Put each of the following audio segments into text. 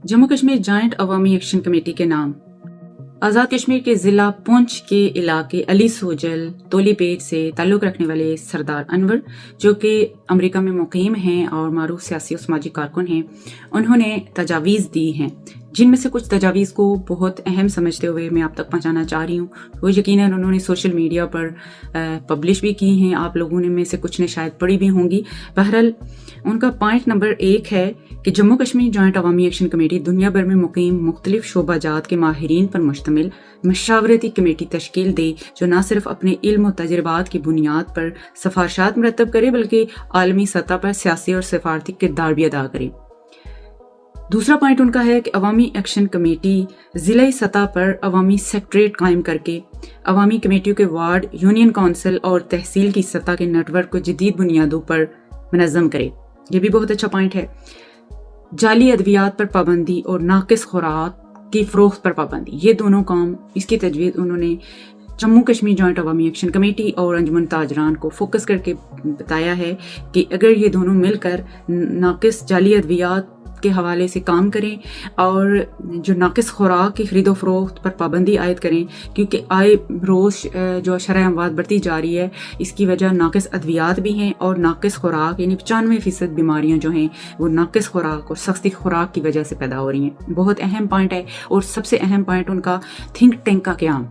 Jammu Kashmir joint अवामी action committee के नाम। आज़ाद कश्मीर के ज़िला पुंछ के इलाके अली सोजल तोलीपेट से ताल्लुक़ रखने वाले सरदार अनवर, जो कि अमेरिका में मुक़ीम हैं और मारूफ सियासी और समाजी कारकुन हैं, उन्होंने तजावीज़ दी हैं, जिनमें से कुछ तजावीज़ को बहुत अहम समझते हुए मैं आप तक पहुंचाना चाह रही हूँ। वो यकीनन उन्होंने सोशल मीडिया पर पब्लिश भी की हैं, आप लोगों ने में से कुछ ने शायद पढ़ी भी होंगी। बहरहाल उनका पॉइंट नंबर 1 है कि जम्मू कश्मीर जॉइंट अवामी एक्शन कमेटी दुनिया भर में मुक़ीम मुख्तलिफ शोबाजात के माहिरीन पर मुश्तमिल मशावरती कमेटी तश्कील दे, जो न सिर्फ अपने इल्म और तजर्बात की बुनियाद पर सिफारशात मरतब करे बल्कि आलमी सतह पर सियासी और सफारती किरदार भी अदा करे। दूसरा पॉइंट उनका है कि अवामी एक्शन कमेटी ज़िला सतह पर अवामी सेक्रेटरीट कायम करके अवामी कमेटियों के वार्ड, यूनियन काउंसिल और तहसील की सतह के नेटवर्क को जदीद बुनियादों पर मनज़्ज़म करे। ये भी बहुत अच्छा पॉइंट है। जाली अद्वियात पर पाबंदी और नाकिस खुराक की फ़रोख्त पर पाबंदी, ये दोनों काम, इसकी तजवीज़ उन्होंने जम्मू कश्मीर जॉइंट अवामी एक्शन कमेटी और अंजुमन ताजरान को फोकस करके बताया है कि अगर ये दोनों मिलकर नाकिस जाली अद्वियात के हवाले से काम करें और जो नाकिस खुराक की खरीदो फरोख्त पर पाबंदी आयद करें, क्योंकि आए रोज़ जो शरह अमवात बढ़ती जा रही है, इसकी वजह नाकिस अद्वियात भी हैं और नाकिस खुराक यानी 95% बीमारियां जो हैं वो नाकिस खुराक और सख्ती खुराक की वजह से पैदा हो रही हैं। बहुत अहम पॉइंट है। और सबसे अहम पॉइंट उनका थिंक टैंक का क़याम।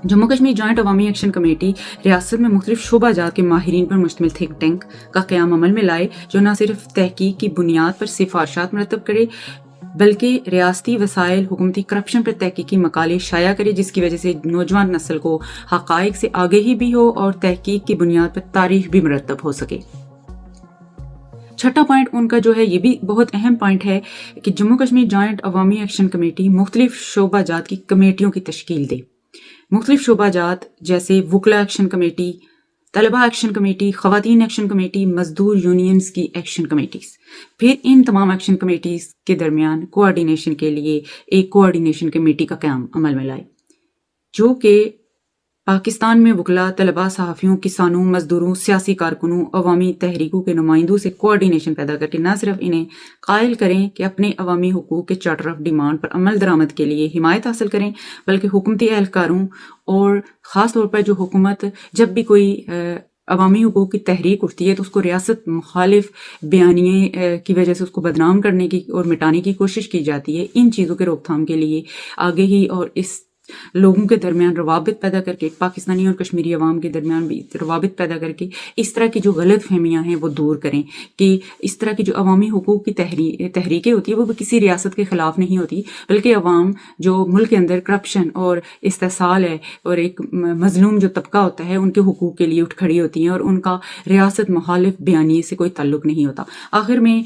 जम्मू कश्मीर जॉइंट अवामी एक्शन कमेटी रियासत में मुख्तलिफ शोबाजात के माहिरीन पर मुश्तमिल थिंक टैंक का क़याम अमल में लाए, जो न सिर्फ तहकीक की बुनियाद पर सिफारशात मरतब करे बल्कि रियासती वसाइल, हुकूमती करप्शन पर तहकीकी मकाले शाया करे, जिसकी वजह से नौजवान नस्ल को हक़ाइक़ से आगाही भी हो और तहकीक की बुनियाद पर तारीख भी मरतब हो सके। छठा पॉइंट उनका जो है, ये भी बहुत अहम पॉइंट है कि जम्मू कश्मीर जॉइंट अवामी एक्शन कमेटी मुख्तलिफ शोबाजात की कमेटियों की तश्कील दे। मुख्तलिफ शोबाजात जैसे वुकला एक्शन कमेटी, तलबा एक्शन कमेटी, ख़वातीन एक्शन कमेटी, मजदूर यूनियंस की एक्शन कमेटीज़, फिर इन तमाम एक्शन कमेटीज़ के दरमियान कोऑर्डिनेशन के लिए एक कोऑर्डिनेशन कमेटी का क़याम अमल में लाए, जो कि पाकिस्तान में वुकला, तलबा, सहाफ़ियों, किसानों, मजदूरों, सियासी कारकुनों, अवामी तहरीकों के नुमाइंदों से कोऑर्डिनेशन पैदा करके न सिर्फ इन्हें कायल करें कि अपने अवामी हुकूक के चार्टर ऑफ डिमांड पर अमल दरामद के लिए हिमायत हासिल करें, बल्कि हुकूमती एहलकारों और ख़ास तौर पर जो हुकूमत जब भी कोई अवामी हुकूक की तहरीक उठती है तो उसको रियासत मुखालिफ बयानिए की वजह से उसको बदनाम करने की और मिटाने की कोशिश की जाती है। इन चीज़ों के रोकथाम के लिए आगे ही और इस लोगों के दरमियान रवाबित पैदा करके, पाकिस्तानी और कश्मीरी अवाम के दरमियान भी रवाबित पैदा करके इस तरह की जो गलत फहमियाँ हैं वो दूर करें कि इस तरह की जो अवामी हुकूक की तहरीकें होती है वो किसी रियासत के ख़िलाफ़ नहीं होती, बल्कि अवाम जो मुल्क के अंदर करप्शन और इस्तेसाल है और एक मजलूम जो तबका होता है उनके हुकूक के लिए उठ खड़ी होती हैं और उनका रियासत मुखालिफ बयानी से कोई ताल्लुक़ नहीं होता। आखिर में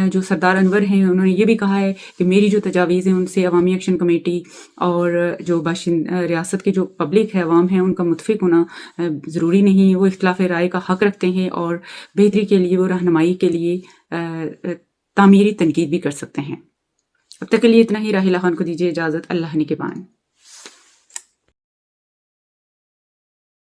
जो सरदार अनवर हैं उन्होंने ये भी कहा है कि मेरी जो तजावीज़ हैं उनसे अवामी एक्शन कमेटी और जो रियासत की जो पब्लिक है, अवाम है, उनका मुतफिक होना ज़रूरी नहीं है। वो इख्तिलाफ़ राय का हक़ रखते हैं और बेहतरी के लिए, वो रहनुमाई के लिए तामीरी तनकीद भी कर सकते हैं। अब तक के लिए इतना ही। राहिला खान को दीजिए इजाज़त। अल्लाह निगहबान।